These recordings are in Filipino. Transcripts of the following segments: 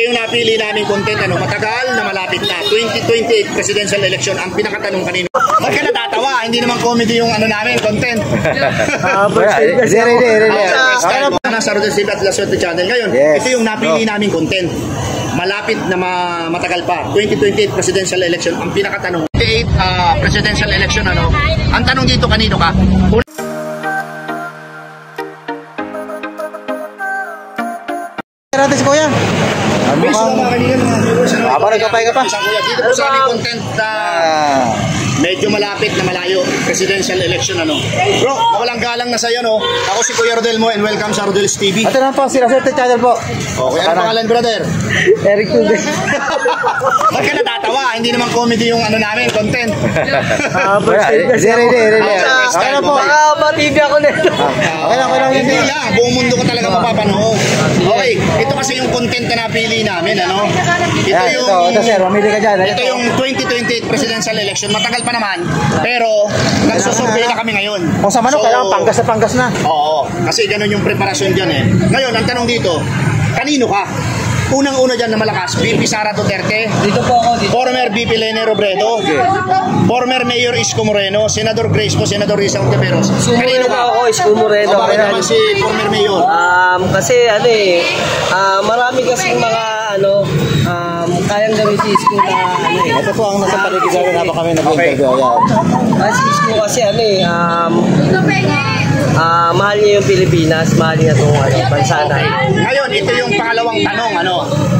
yung napili namin content, matagal na malapit na. 2028 presidential election, ang pinakatanong kanino. Ba't ka natatawa? Hindi naman comedy yung namin, content. Sa Rodel TV at La Suerte Channel. Ngayon, ito yung napili namin content. Malapit na matagal pa. 2028 presidential election, ang pinakatanong. 2028 presidential election, ang tanong dito, kanino ka? Si Kuya. Parang kapay ka pa. Dito po sa aming content na medyo malapit na malayo. Presidential election, Bro, walang galang na sa'yo, Ako si Kuya Rodel mo and welcome sa Rodel's TV. Ito naman po, si La Suerte Channel po. Okay, ano pangalan, brother? Eric Tugay. Ba't ka natatawa? Hindi naman comedy yung namin, content. Okay na po. TV ako nito. Okay lang. Hindi lang, buong mundo ko talaga mapapanood. Okay, ito kasi yung content na napili namin, Ito sir, mamili ka dyan. Ito yung 2028 presidential election. Matagal pa naman, pero nagsusurvey na kami ngayon. Kung sa manok, kailangan panggas na. Oo, kasi ganun yung preparasyon dyan Ngayon, ang tanong dito, kanino ka? Unang-una dyan na malakas, VP Sara Duterte. Dito po ako. Former VP Lene Robredo. Former Mayor Isko Moreno. Senador Grace po, Senador Risa Ontiveros. Kanino ka ako, Isko Moreno. Bakit naman si former Mayor? Kasi marami kasing mga kayang gawin si Isko na Ito po ang nasa paligid natin habang kami nag-interview. Si Isko kasi mahal niya yung Pilipinas, mahal niya itong bansa na. Ngayon, ito yung pangalawang tanong,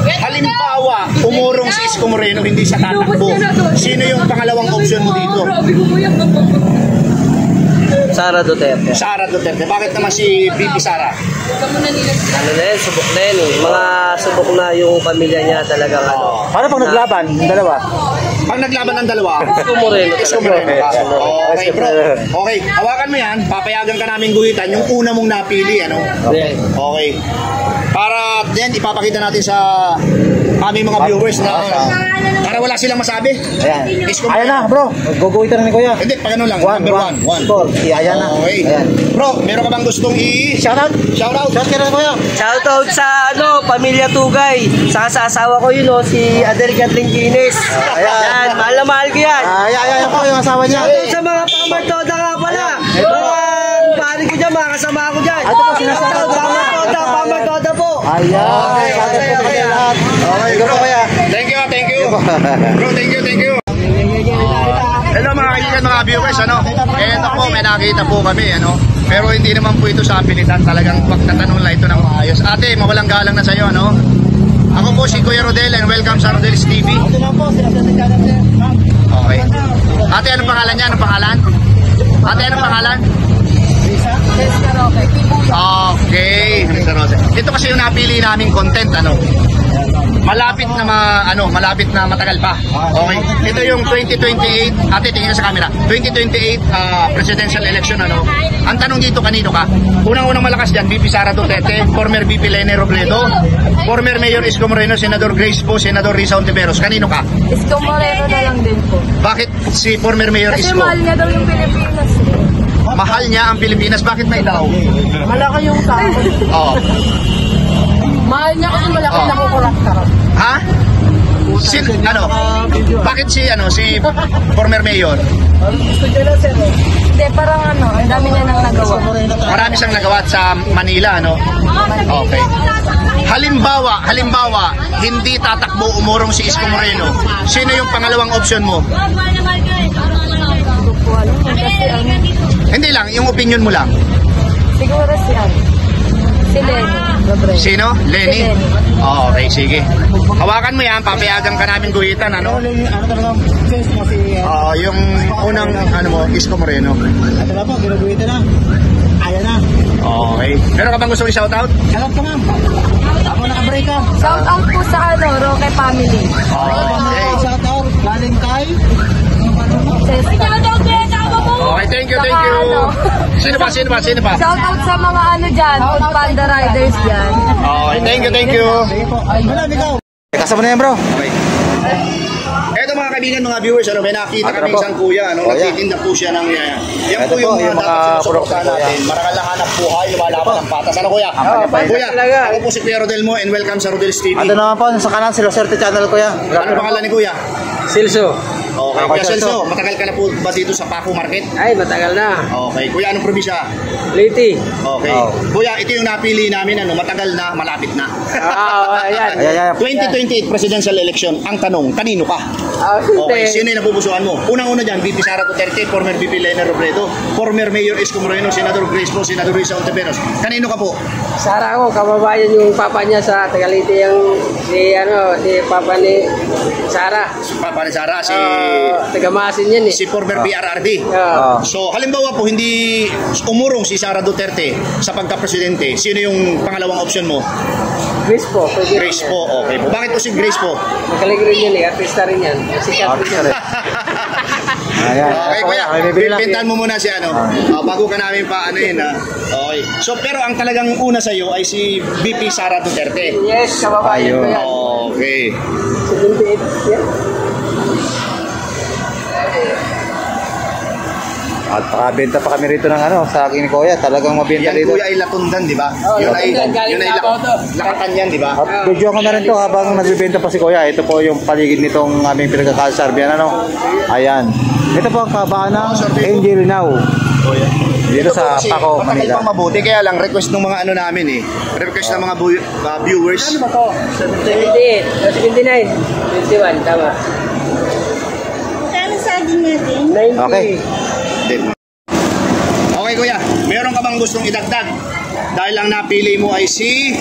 Halimbawa, umurong si Isko Moreno, hindi siya tatakbo. Sino yung pangalawang option mo dito? Sara Duterte. Sara Duterte. Bakit naman si VP Sara? Subok na yun. Mga subok na yung pamilya niya talagang Paano pag naglaban, yung dalawa? Pag naglaban ng dalawa, Isko Moreno. Okay, bro. Okay, hawakan mo yan. Papayagan ka namin guhitan yung una mong napili, Okay. Para then ipapakita natin sa aming mga viewers na para wala silang masabi. Ayan na, bro. Guguhitan na ni Kuya. Hindi, pag number 1. Ayan na. Okay. Bro, meron ka bang gustong Shoutout. Shoutout ka na, Kuya. Shoutout sa pamilya Tugay. Sa asawa ko yun, si Adel Catling Guinness. Ayan, mahal na mahal ko yan. Ayan po yung asawa niya. Shoutout sa mga pamartoda nga pala. Mga pari ko dyan, mga kasama ko dyan. Ito po, sinasabi ko. Pamartoda po. Ayan. Okay, bro, Kuya. Thank you. Bro, thank you. Hello mga kaibigan, mga viewers, Eto po, may nakita po kami, Pero hindi naman po ito sa pilitan, talagang pagtatanong lang ito ng maayos. Ate, mawalang galang na sa'yo, Ako po si Kuya Rodel and welcome sa Rodel's TV. Okay. Ate, anong pangalan niya? Ate, anong pangalan? Okay, ito kasi yung napili naming content, malapit na matagal pa. Okay. Ito yung 2028, ate tingin sa camera. 2028 presidential election, Ang tanong dito, kanino ka? Unang-unang malakas diyan, VP Sara Duterte, former VP Lene Robredo, former Mayor Isko Moreno, Senador Grace po, Senador Risa Ontiveros. Kanino ka? Isko Moreno na lang din po. Bakit si former Mayor Kasi Isko? mahal niya daw yung Pilipinas. Mahal niya ang Pilipinas. Bakit may daw? Malaki yung tao. Oo. Mahal niya kasi malaki na kukurakta. Ha? Bakit si former mayor? Hindi, parang ang dami niya nang nagawa. Marami siyang nagawa sa Manila, Okay. Halimbawa, hindi tatakbo, umurong si Isko Moreno. Sino yung pangalawang option mo? Hindi lang, yung opinion mo lang. Siguro si Lenny. Sino? Lenny? Okay, sige. Hawakan mo yan, papayagan ka namin guhitan, yung unang, Isko Moreno. Ito na po, ginuguhitan na. Ayan na. Okay. Meron ka bang gusto i-shoutout? Shoutout ka, ma'am. Ako naka-break ka. Shout out po sa Roque family. Okay. Shoutout, galing kay Okay, thank you. Sino pa? Shout out sa mga dyan, Old Panda Riders dyan. Okay, thank you. Ay, wala, ikaw. Kasama na yan, bro. Okay. Eto mga kaibigan, mga viewers, ano, may nakita Ito na kami po. isang kuya, ano, Kuya. nagtitinda po siya ng yan. Yan Ito po yung po, yung mga mga dapat sinusuportahan produkto, natin. Marangal lang hanap buhay, lumalaban ng patas. Ano kuya? patas Kuya, talaga. ako po si Kuya Rodel mo and welcome sa Rodel's TV. Ito naman po sa kanan, si Loserte Channel, kuya. Ano pangalan ni Kuya? Silso. Okay, Ako, Kuya Celso. Celso, matagal ka na po ba dito sa Paco Market? Ay, matagal na. Okay, Kuya, anong probinsya? Liti. Okay. Oh. Kuya, ito yung napili namin, ano, matagal na, malapit na. Ayan. Ayan. 2028 presidential election, ang tanong, kanino ka? Okay, sino yung napupusuan mo? Unang-una dyan, VP Sara Duterte, former VP Lena Robredo, former Mayor Isko Moreno, Senador Grace Po, Senador Risa Ontiveros. Kanino ka po? Sara ko, kababayan yung papa niya sa Tagalite, yung si papa ni Sara. Papa ni Sara, Tagamasin yan eh. si former PRRD. Ah. So, halimbawa po, hindi umurong si Sara Duterte sa pagka-presidente, sino yung pangalawang option mo? Grace po. Pwede Grace po, okay po. Bakit po si Grace po? Magaling rin yan eh. Artista rin yan. Sikat rin yan. Ayan. Okay, kuya, May bibili lang. pintahan mo muna si ano, bago ka namin pa ano yun, ha? Okay. So, pero ang talagang una sa iyo ay si VP Sara Duterte. Yes, kababayan ko yan. Okay. 78. Yeah. At pakabenta pa kami rito ng ano, sa akin ni kuya. Talagang mabenta Yan dito. kuya ay latundan, di ba? Oh, Latundan, galing Davao to. lakatan yan, di ba? At video ko na rin to habang nagbibenta pa si kuya. Ito po yung paligid nitong aming pinagkakasalbihan, ano. Ayan. Ito po ang kabaan ng Angel Now. Dito Ito po sa kasi, Paco, matagal Manila. pang mabuti, kaya lang request ng mga ano namin eh. Request ng mga viewers. Ano ba to? 78. 79. 21. Tama. Kano saging natin? 90. Okay. Okay kuya, meron ka bang gustong idagdag? Dahil ang napili mo ay si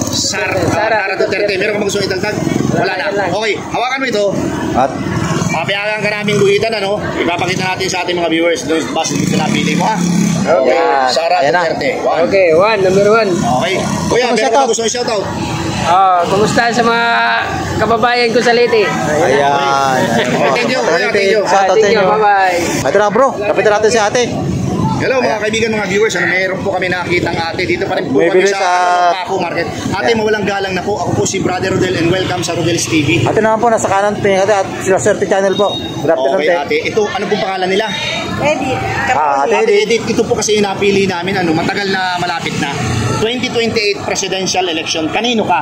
Sara Duterte. Meron ka bang gustong idagdag? Wala na. Okay, hawakan mo ito. At Papayagan ka namin guhitan, ano? Ipapakita natin sa ating mga viewers doon base dito napili mo, ha? Okay, Ayan. Sara Ayan na. Duterte. One. Okay, number 1. Okay. Kuya, Gusto mo meron ka shoutout? gusto i-shoutout? Kumusta sa mga kababayan ko sa Leyte? ayan. Thank you, kuya, thank you. Shoutout sa Thank you, inyo. bye-bye. Ito na bro, kapitan natin si ate. Hello mga kaibigan, mga viewers, ano, meron po kami nakitang ate dito pa rin po Bumibili kami sa sa- Paco Market. Ate, mawalang galang na po. Ako po si Brother Rodel and welcome sa Rodel's TV. Ate naman po, nasa kanan tingin ate at si Loserte Channel po. Good afternoon, Okay, te. ate. Ito, ano pong pangalan nila? Eddie. Ate Ate Edith. Edith, ito po kasi yung napili namin, ano, matagal na malapit na. 2028 presidential election. Kanino ka?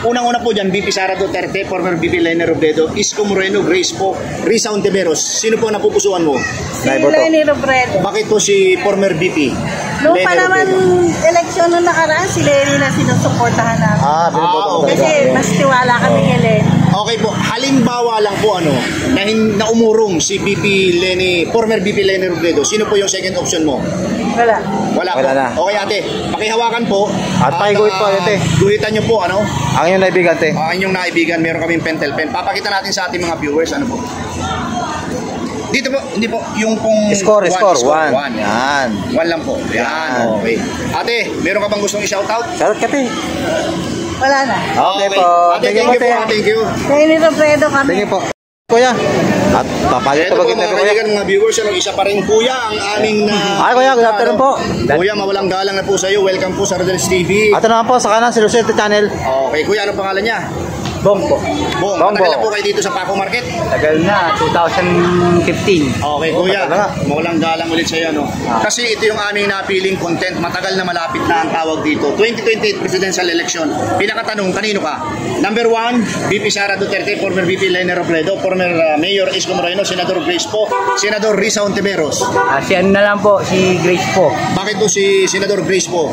Unang-una po dyan, VP Sara Duterte, former VP Lena Robredo, Isko Moreno, Grace po, Risa Ontiveros. Sino po ang napupusuan mo? Naiboto. Lenny Robredo. Bakit po si former VP? Noong Lena pa naman Robredo? eleksyon nung nakaraan, si Lenny na sinusuportahan namin. Biniboto ko okay. talaga. Kasi mas tiwala kami kay Lenny. Okay po, halimbawa lang po ano, na umurong si VP Leni, former VP Leni Robredo. Sino po yung second option mo? Wala. Wala po. Wala na. Okay ate, pakihawakan po. At pakiguhit po, ate. Guhitan nyo po, ano? Ang inyong naibigan, te. Ang inyong naibigan, meron kaming pentel pen. Papakita natin sa ating mga viewers, ano po. Dito po, hindi po, yung pong... Score. One. One. Yan. One lang po. Yan, Yan. okay. Ate, meron ka bang gustong i-shoutout? Shoutout ka, te. Wala na. Okay po. Ate, Thank you thank you po, po, ate. thank you. Lenny Robredo kami. Thank you po. Kuya. At papayag Ito ka po bagay mga kuya. kaibigan, mga viewers, ano, isa pa rin kuya ang aming Ay, kuya, good afternoon po. Kuya, mawalang galang na po sa iyo. Welcome po sa Rodel's TV. Ito naman po, sa kanan, si Loserte Channel. Okay, kuya, anong pangalan niya? Bong po. Bong, Bong, matagal na Bong. po kayo dito sa Paco Market? Tagal na, 2015. Okay, kuya, matagal na. mawalang galang ulit sa iyo, no? Kasi ito yung aming napiling content, matagal na malapit na ang tawag dito. 2028 presidential election. Pinakatanong, kanino ka? Number 1, VP Sara Duterte, former VP Lena Robredo, former Mayor Isko Moreno, Senador Grace po, Senador Risa Ontiveros. Si ano na lang po, si Grace po. Bakit po si Senador Grace po?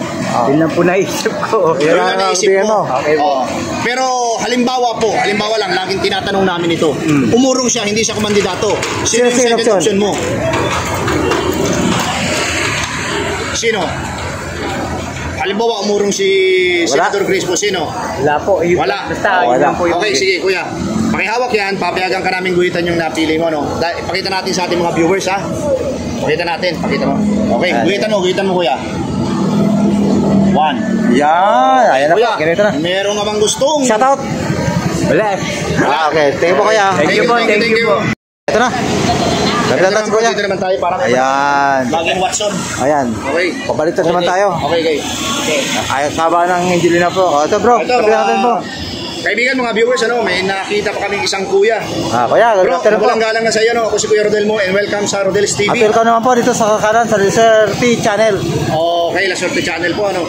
Yun lang po naisip ko. Yan Yun ang ang naisip bigyan mo. mo. Okay po. Oo. Pero halimbawa lang, laging tinatanong namin ito. Umurong siya, hindi siya kumandidato. Sino yung Sino second option? option mo? Sino? Halimbawa, umurong si Wala. Senador Grace po. Sino? Wala po. Wala. Basta, Wala. yun lang po yung Okay, sige kuya. Pakihawak yan, papayagan ka namin guhitan yung napili mo, no? Pakita natin sa ating mga viewers, ha? Pakita natin, pakita mo. Okay, guhitan mo kuya. 1. Yan. Ayan na po, Kuya, ganito na. meron ka bang gustong? Shoutout. Wala. Okay, thank you po kuya. Thank you po, thank you po. Ito na. Ito Ganda naman si po, kuya. dito naman tayo para Ayan. Laging Watson. Ayan. Okay. Pabaliktad naman tayo. Okay, okay. Ay, kaba ng Angelina po. O, ito bro, Ito, sabi natin po. Kaibigan, mga viewers, may nakita pa kaming isang kuya. Kuya, Bro, walang galang na sa iyo, Ako si Kuya Rodel mo and welcome sa Rodel's TV. at welcome naman po dito sa kakanan sa Sir T Channel. Okay, La Suerte Channel po, Ano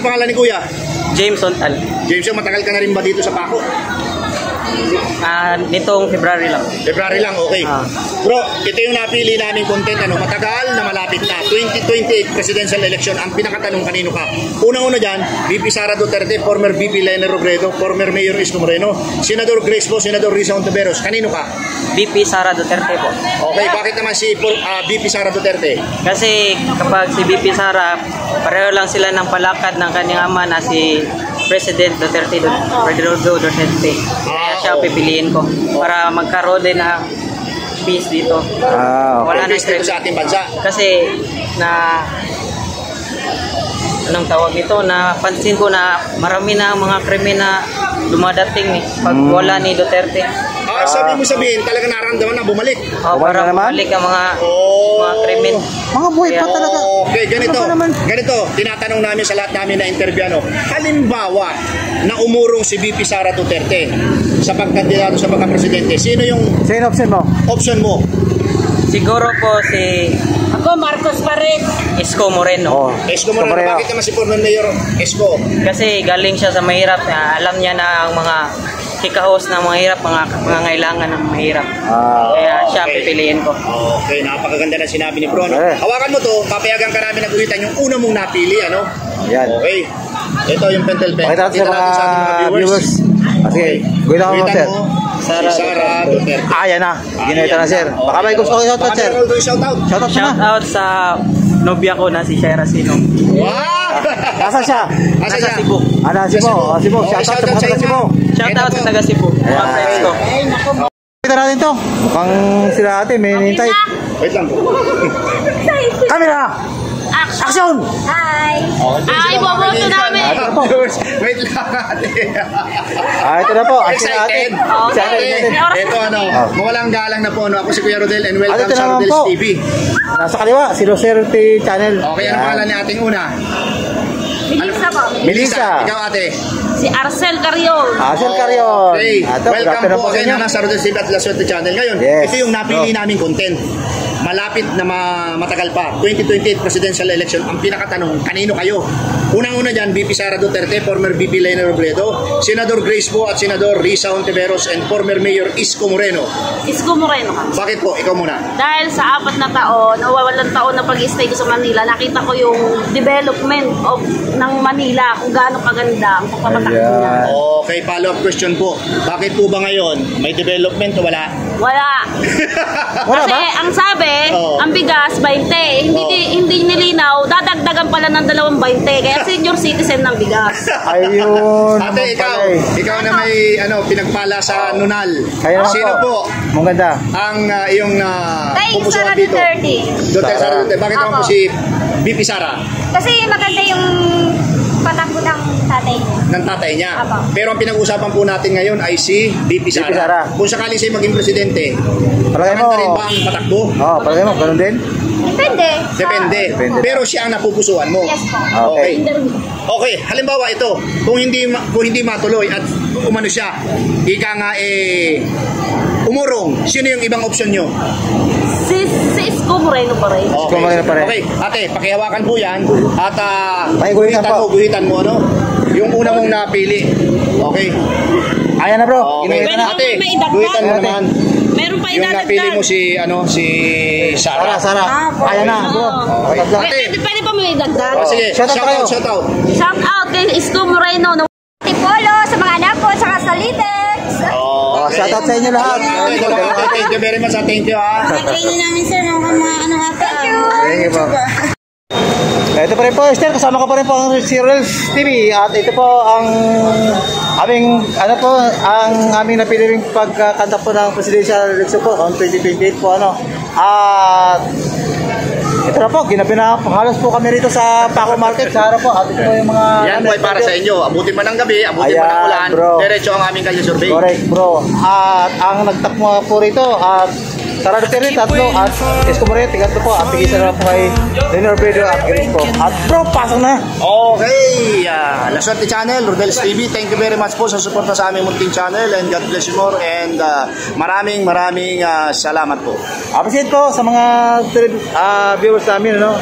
pangalan ni Kuya? James Ontal. James, matagal ka na rin ba dito sa Paco? Nitong February lang. February lang, okay. Bro, ito yung napili naming content, matagal na malapit na. 2028 presidential election, ang pinakatanong kanino ka? Unang-una dyan, VP Sara Duterte, former VP Lene Robredo, former Mayor Isko Moreno, Senador Grace po, Senador Risa Ontiveros, kanino ka? VP Sara Duterte po. Okay, bakit naman si VP Sara Duterte? Kasi kapag si VP Sara, pareho lang sila ng palakad ng kanyang ama na si President Duterte, Rodrigo Duterte. Kaya siya pipiliin ko para magkaroon din ng peace dito. Okay. Wala nang Dito sa ating bansa. kasi anong tawag ito, napansin ko na marami na mga krimen na dumadating pag wala ni Duterte. Sabihin, talaga naramdaman na bumalik. Para na naman? bumalik ang mga krimen. Mga buhay pa Kaya- talaga. Okay, ganito. Ano ba naman? Ganito, tinatanong namin sa lahat namin na interview, halimbawa, na umurong si VP Sara Duterte sa pagkandidato sa pagka-presidente, sino yung Sino option mo? option mo? Siguro po si Ako, Marcos pa rin. Isko Moreno. Esko Moreno. Bakit naman si former Mayor Esko? Kasi galing siya sa mahirap. Alam niya na ang mga kikahos na mahirap, mga ngailangan ng mahirap. Kaya siya okay. pipiliin ko. Okay, napakaganda na sinabi ni Bro. Eh. Hawakan mo to, papayagan ka namin naguhitan yung una mong napili, Yan. Okay. Ito yung pentel pen. Pakita natin sa Pakita natin mga ating viewers. Sige, guhitan mo sir. Si Sara Duterte. Yan na. Ginawita na sir. Baka may gusto ko shoutout sir. Shoutout. Shoutout mo Shout na. out sa nobya ko na si Shera Sino. Wow! Nasaan siya? Nasa siya? Cebu. Cebu. Cebu. Okay, Shoutout sa mga taga Cebu. Shout out sa taga Cebu. Mga friends ko. Kita natin to. Mukhang sila ate may nintay. Wait lang po. Camera! Action! Hi! Ay, boboto namin. Wait lang ate. Ito na po. Action na ate. Excited. Ito mawalang galang na po. Ako si Kuya Rodel and welcome Ito sa naman Rodel's po. TV. Nasa kaliwa, si Sir T Channel. Okay, ano pangalan ni ating una? Melissa po. Melissa. Ikaw ate. Si Arcel Carrion. Sir Carrion. Okay. Ito, Welcome good po afternoon again sa Rodel's TV at La Suerte Channel. Ngayon, Yes. ito yung napili naming content. Malapit na matagal pa. 2028 presidential election. Ang pinakatanong, kanino kayo? Unang-una dyan, VP Sara Duterte, former VP Lene Robredo, Senador Grace po at Senador Risa Ontiveros, and former Mayor Isko Moreno. Isko Moreno ka. Bakit po? Ikaw muna. Dahil sa 4 na taon, o 8 taon na pag-stay ko sa Manila, nakita ko yung development ng Manila, kung gaano kaganda ang pagpapatakbo niya. Okay, follow-up question po. Bakit po ba ngayon? May development o wala? Wala. Wala Kasi ba? ang sabi, Oo. ang bigas 20. Hindi nilinaw, dadagdagan pala ng 2.20. Kaya senior citizen ng bigas. Ayun. Ate, naman pala eh. ikaw na may pinagpala sa Nunal. Kaya naman Sino po Maganda. ang iyong Kay pupusuan Sara dito? Duterte. Duterte Sara Duterte. Bakit naman po Ako. si VP Sara Kasi maganda yung patakbo ng tatay niya. ng tatay niya? Apo. Pero ang pinag-usapan po natin ngayon ay si VP Sara. VP Sara. Kung sakaling siya maging presidente, Palagay mo. maganda rin ba ang patakbo? Palagay mo, ganun din? Depende. Depende. Depende. Pero siya ang napupusuan mo. Yes po. Okay. Okay, halimbawa ito, kung hindi matuloy at umano siya, ika nga umurong, sino yung ibang option nyo? Si Isko Moreno pa rin. Isko Moreno pa rin. Okay, ate, pakihawakan po yan at Pakiguhitan po. guhitan mo yung una mong napili. Okay. Ayan na bro. Okay. Ginawita na. Ate, may idagdag. guhitan mo naman. Meron pa Yung napili mo si Sara. Sara. Ayan na bro. Okay. Ate. Pwede pa may dagdag? Sige, Shout out kayo. shout out. Shout out kay Isko Moreno. Tipolo sa mga anak ko, saka sa Litex. Shout out sa inyo lahat. Thank you very much. Thank you ha. Training namin sir ng mga ate. Thank you. Thank you po. Ito pa rin po, Esther, kasama ko pa rin po ang Rodel's TV at ito po ang aming napili ring pagkakanta po ng presidential election po on 2028 po at ito na po, ginabi na halos po kami rito sa Paco Market sa harap po at ito po yung mga Yan po ay para sa inyo. Abutin man ng gabi, abutin man ng Ayan, ulan, bro. diretso ang aming kalye survey. correct bro at ang nagtakmo po rito at Sara Duterte, 3 at Isko Moreno, 3 po. At tigisa na po kay Leonor Bredo at Grace po. At bro, pasok na. Okay, La Suerte Channel, Rodel's TV, thank you very much po sa suporta sa aming munting channel and God bless you more and maraming salamat po. Appreciate po sa mga viewers namin, ano.